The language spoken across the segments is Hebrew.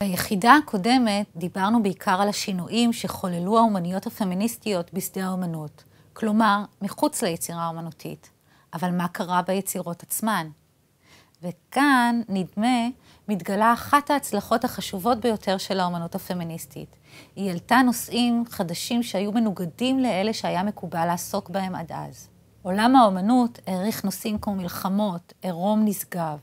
ביחידה הקודמת דיברנו בעיקר על השינויים שחוללו האומניות הפמיניסטיות בשדה האומנות, כלומר מחוץ ליצירה האומנותית. אבל מה קרה ביצירות עצמן? וכאן נדמה מתגלה אחת ההצלחות החשובות ביותר של האומנות הפמיניסטית. היא העלתה נושאים חדשים שהיו מנוגדים לאלה שהיה מקובל לעסוק בהם עד אז. עולם האומנות העריך נושאים כמו מלחמות, עירום נשגב,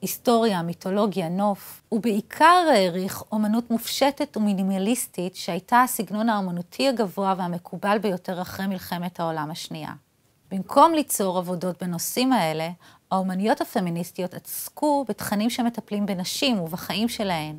היסטוריה, מיתולוגיה, נוף, ובעיקר העריך אומנות מופשטת ומינימליסטית שהייתה הסגנון האומנותי הגבוה והמקובל ביותר אחרי מלחמת העולם השנייה. במקום ליצור עבודות בנושאים האלה, האומניות הפמיניסטיות עסקו בתכנים שמטפלים בנשים ובחיים שלהן.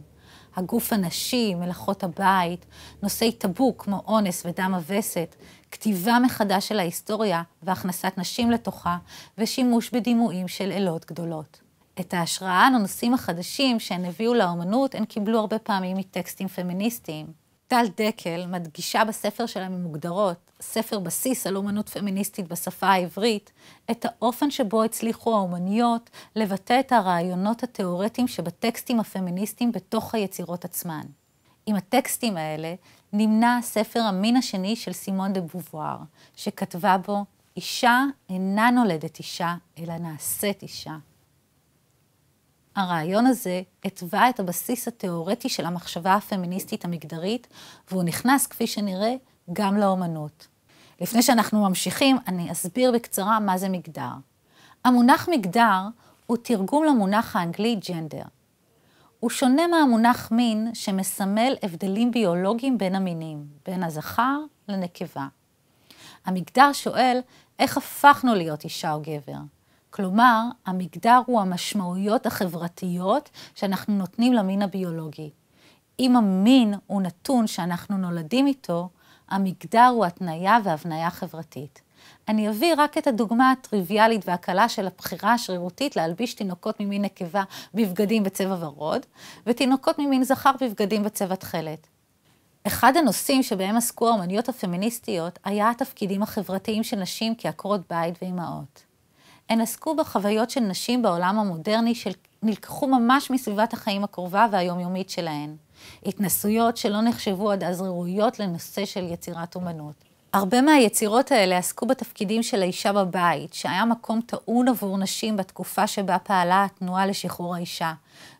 הגוף הנשי, מלאכות הבית, נושאי טאבו כמו אונס ודם הווסת, כתיבה מחדש של ההיסטוריה והכנסת נשים לתוכה, ושימוש בדימויים של אלות גדולות. את ההשראה לנושאים החדשים שהן הביאו לאומנות, הן קיבלו הרבה פעמים מטקסטים פמיניסטיים. טל דקל מדגישה בספר שלה ממוגדרות, ספר בסיס על אומנות פמיניסטית בשפה העברית, את האופן שבו הצליחו האומניות לבטא את הרעיונות התיאורטיים שבטקסטים הפמיניסטיים בתוך היצירות עצמן. עם הטקסטים האלה נמנה ספר המין השני של סימון דה בובואר, שכתבה בו, אישה אינה נולדת אישה, אלא נעשית אישה. הרעיון הזה התווה את הבסיס התיאורטי של המחשבה הפמיניסטית המגדרית, והוא נכנס, כפי שנראה, גם לאומנות. לפני שאנחנו ממשיכים, אני אסביר בקצרה מה זה מגדר. המונח מגדר הוא תרגום למונח האנגלי ג'נדר. הוא שונה מהמונח מין שמסמל הבדלים ביולוגיים בין המינים, בין הזכר לנקבה. המגדר שואל איך הפכנו להיות אישה או גבר. כלומר, המגדר הוא המשמעויות החברתיות שאנחנו נותנים למין הביולוגי. אם המין הוא נתון שאנחנו נולדים איתו, המגדר הוא התניה והבניה חברתית. אני אביא רק את הדוגמה הטריוויאלית והקלה של הבחירה השרירותית להלביש תינוקות ממין נקבה בבגדים בצבע ורוד, ותינוקות ממין זכר בבגדים בצבע תכלת. אחד הנושאים שבהם עסקו האומניות הפמיניסטיות היה התפקידים החברתיים של נשים כעקרות בית ואימהות. הן עסקו בחוויות של נשים בעולם המודרני שנלקחו ממש מסביבת החיים הקרובה והיומיומית שלהן. התנסויות שלא נחשבו עד אז ראויות לנושא של יצירת אומנות. הרבה מהיצירות האלה עסקו בתפקידים של האישה בבית, שהיה מקום טעון עבור נשים בתקופה שבה פעלה התנועה לשחרור האישה.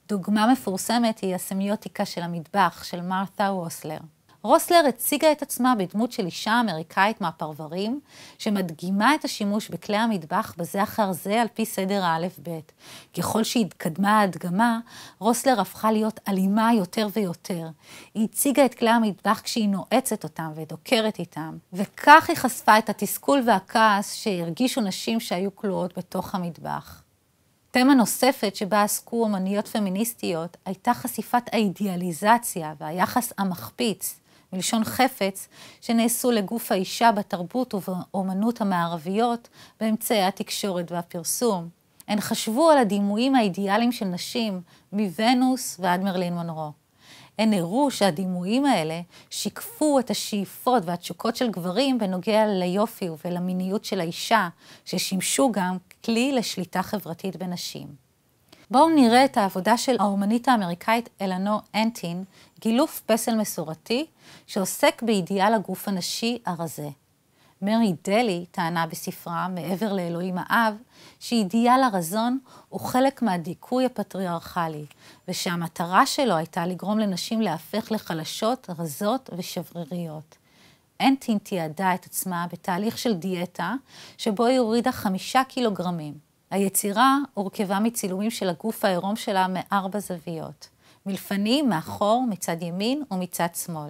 דוגמה מפורסמת היא הסמיוטיקה של המטבח של מרתה רוסלר. רוסלר הציגה את עצמה בדמות של אישה אמריקאית מהפרברים, שמדגימה את השימוש בכלי המטבח בזה אחר זה על פי סדר האלף-בית. ככל שהתקדמה ההדגמה, רוסלר הפכה להיות אלימה יותר ויותר. היא הציגה את כלי המטבח כשהיא נועצת אותם ודוקרת איתם, וכך היא חשפה את התסכול והכעס שהרגישו נשים שהיו כלואות בתוך המטבח. תמה נוספת שבה עסקו אומניות פמיניסטיות הייתה חשיפת האידיאליזציה והיחס המחפיץ, מלשון חפץ, שנעשו לגוף האישה בתרבות ובאומנות המערביות באמצעי התקשורת והפרסום. הן חשבו על הדימויים האידיאליים של נשים, מוונוס ועד מרלין מונרו. הן הראו שהדימויים האלה שיקפו את השאיפות והתשוקות של גברים בנוגע ליופי ולמיניות של האישה, ששימשו גם כלי לשליטה חברתית בנשים. בואו נראה את העבודה של האומנית האמריקאית אלנור אנטין, גילוף פסל מסורתי, שעוסק באידיאל הגוף הנשי הרזה. מרי דלי טענה בספרה, מעבר לאלוהים האב, שאידיאל הרזון הוא חלק מהדיכוי הפטריארכלי, ושהמטרה שלו הייתה לגרום לנשים להפך לחלשות, רזות ושבריריות. אנטין תיעדה את עצמה בתהליך של דיאטה, שבו היא הורידה 5 קילוגרמים. היצירה הורכבה מצילומים של הגוף העירום שלה מ4 זוויות. מלפנים, מאחור, מצד ימין ומצד שמאל.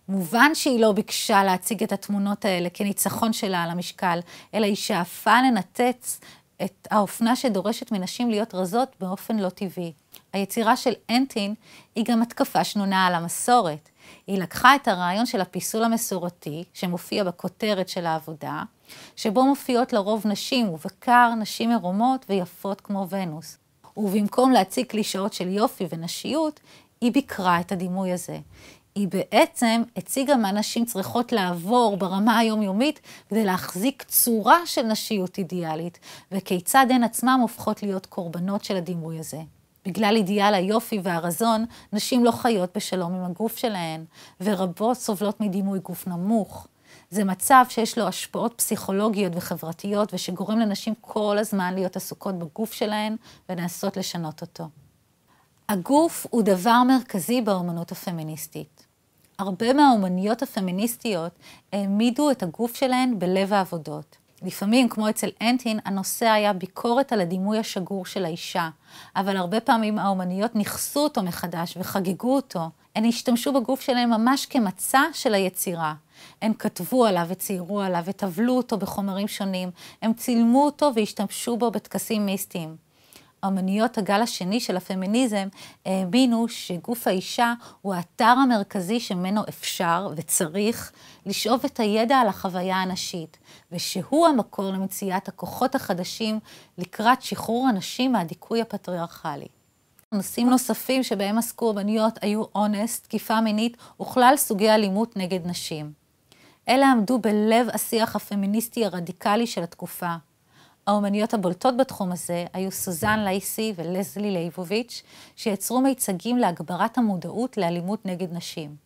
מובן שהיא לא ביקשה להציג את התמונות האלה כניצחון שלה על המשקל, אלא היא שאפה לנתץ את האופנה שדורשת מנשים להיות רזות באופן לא טבעי. היצירה של אנטין היא גם התקפה שנונה על המסורת. היא לקחה את הרעיון של הפיסול המסורתי, שמופיע בכותרת של העבודה, שבו מופיעות לרוב נשים, ובעיקר נשים עירומות ויפות כמו ונוס. ובמקום להציג קלישאות של יופי ונשיות, היא ביקרה את הדימוי הזה. היא בעצם הציגה מה נשים צריכות לעבור ברמה היומיומית כדי להחזיק צורה של נשיות אידיאלית, וכיצד הן עצמם הופכות להיות קורבנות של הדימוי הזה. בגלל אידיאל היופי והרזון, נשים לא חיות בשלום עם הגוף שלהן, ורבות סובלות מדימוי גוף נמוך. זה מצב שיש לו השפעות פסיכולוגיות וחברתיות, ושגורם לנשים כל הזמן להיות עסוקות בגוף שלהן, ולנסות לשנות אותו. הגוף הוא דבר מרכזי באומנות הפמיניסטית. הרבה מהאומניות הפמיניסטיות העמידו את הגוף שלהן בלב העבודות. לפעמים, כמו אצל אנטין, הנושא היה ביקורת על הדימוי השגור של האישה, אבל הרבה פעמים האומניות נכסו אותו מחדש וחגגו אותו. הן השתמשו בגוף שלהן ממש כמצע של היצירה. הן כתבו עליו וציירו עליו וטבלו אותו בחומרים שונים, הם צילמו אותו והשתמשו בו בטקסים מיסטיים. האומניות הגל השני של הפמיניזם האמינו שגוף האישה הוא האתר המרכזי שממנו אפשר וצריך לשאוב את הידע על החוויה הנשית, ושהוא המקור למציאת הכוחות החדשים לקראת שחרור הנשים מהדיכוי הפטריארכלי. נושאים נוספים שבהם עסקו אומניות היו אונס, תקיפה מינית וכלל סוגי אלימות נגד נשים. אלה עמדו בלב השיח הפמיניסטי הרדיקלי של התקופה. האומניות הבולטות בתחום הזה היו סוזן לייסי ולזלי ליבוביץ', שיצרו מיצגים להגברת המודעות לאלימות נגד נשים.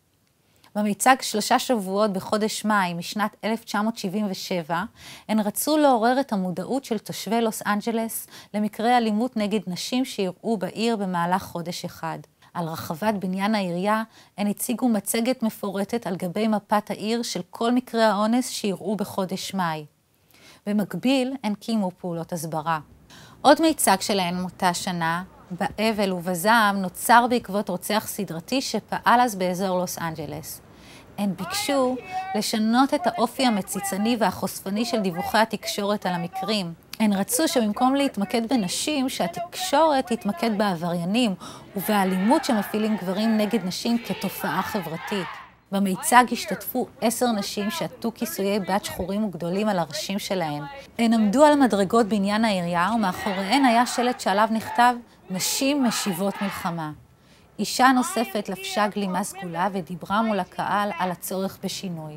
במיצג 3 שבועות בחודש מאי משנת 1977, הן רצו לעורר את המודעות של תושבי לוס אנג'לס למקרי אלימות נגד נשים שיראו בעיר במהלך חודש אחד. על רחבת בניין העירייה הן הציגו מצגת מפורטת על גבי מפת העיר של כל מקרי האונס שיראו בחודש מאי. במקביל, הן קיימו פעולות הסברה. עוד מיצג שלהן מאותה שנה, באבל ובזעם, נוצר בעקבות רוצח סדרתי שפעל אז באזור לוס אנג'לס. הן ביקשו לשנות את האופי המציצני והחושפני של דיווחי התקשורת על המקרים. הן רצו שבמקום להתמקד בנשים, שהתקשורת תתמקד בעבריינים ובאלימות שמפעילים גברים נגד נשים כתופעה חברתית. במיצג השתתפו 10 נשים שעטו כיסויי בת שחורים וגדולים על הראשים שלהן. הן עמדו על מדרגות בניין העירייה, ומאחוריהן היה שלט שעליו נכתב נשים משיבות מלחמה. אישה נוספת לבשה גלימה סגולה ודיברה מול הקהל על הצורך בשינוי.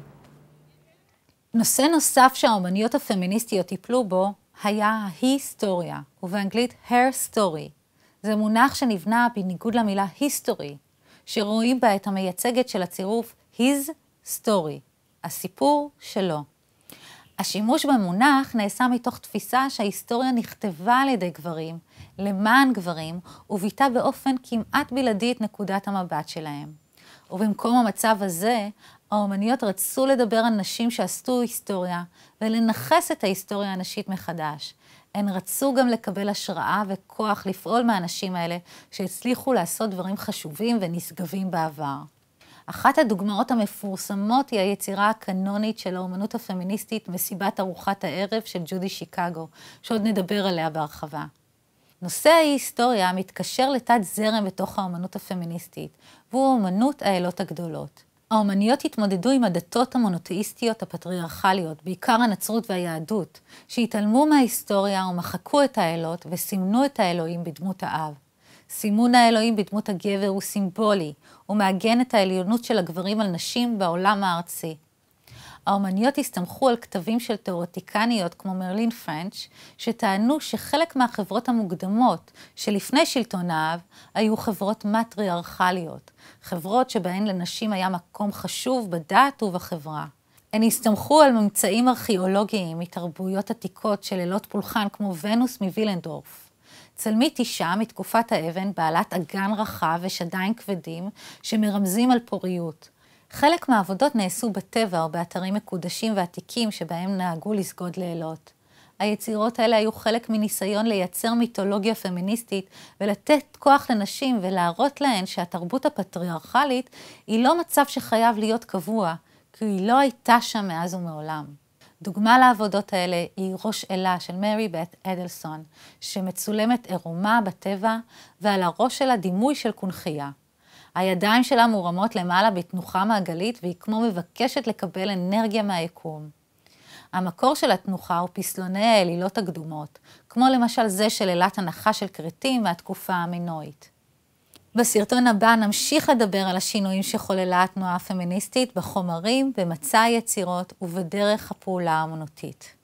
נושא נוסף שהאומניות הפמיניסטיות טיפלו בו היה ההיסטוריה, ובאנגלית hair story. זה מונח שנבנה בניגוד למילה history, שרואים בה את המייצגת של הצירוף his story, הסיפור שלו. השימוש במונח נעשה מתוך תפיסה שההיסטוריה נכתבה על ידי גברים, למען גברים, וביטא באופן כמעט בלעדי את נקודת המבט שלהם. ובמקום המצב הזה, האומניות רצו לדבר על נשים שעשו היסטוריה, ולנחס את ההיסטוריה הנשית מחדש. הן רצו גם לקבל השראה וכוח לפעול מהאנשים האלה, שהצליחו לעשות דברים חשובים ונשגבים בעבר. אחת הדוגמאות המפורסמות היא היצירה הקנונית של האומנות הפמיניסטית, מסיבת ארוחת הערב של ג'ודי שיקגו, שעוד נדבר עליה בהרחבה. נושא ההיסטוריה מתקשר לתת זרם בתוך האומנות הפמיניסטית, והוא אומנות האלות הגדולות. האומניות התמודדו עם הדתות המונותאיסטיות הפטריארכליות, בעיקר הנצרות והיהדות, שהתעלמו מההיסטוריה ומחקו את האלות וסימנו את האלוהים בדמות האב. סימון האלוהים בדמות הגבר הוא סימבולי, ומעגן את העליונות של הגברים על נשים בעולם הארצי. האומניות הסתמכו על כתבים של תיאורטיקניות כמו מרלין פרנץ', שטענו שחלק מהחברות המוקדמות שלפני שלטון האב היו חברות מטריארכליות, חברות שבהן לנשים היה מקום חשוב בדת ובחברה. הן הסתמכו על ממצאים ארכיאולוגיים מתרבויות עתיקות של לילות פולחן כמו ונוס מווילנדורף. צלמית אישה מתקופת האבן בעלת אגן רחב ושדיים כבדים שמרמזים על פוריות. חלק מהעבודות נעשו בטבע או באתרים מקודשים ועתיקים שבהם נהגו לסגוד לאלות. היצירות האלה היו חלק מניסיון לייצר מיתולוגיה פמיניסטית ולתת כוח לנשים ולהראות להן שהתרבות הפטריארכלית היא לא מצב שחייב להיות קבוע, כי היא לא הייתה שם מאז ומעולם. דוגמה לעבודות האלה היא ראש אלה של מרי בת אדלסון, שמצולמת עירומה בטבע ועל הראש שלה דימוי של קונחייה. הידיים שלה מורמות למעלה בתנוחה מעגלית והיא כמו מבקשת לקבל אנרגיה מהיקום. המקור של התנוחה הוא פסלוני האלילות הקדומות, כמו למשל זה של אלת הנחש של קרטים מהתקופה המינואית. בסרטון הבא נמשיך לדבר על השינויים שחוללה התנועה הפמיניסטית בחומרים, במצע היצירות ובדרך הפעולה האמנותית.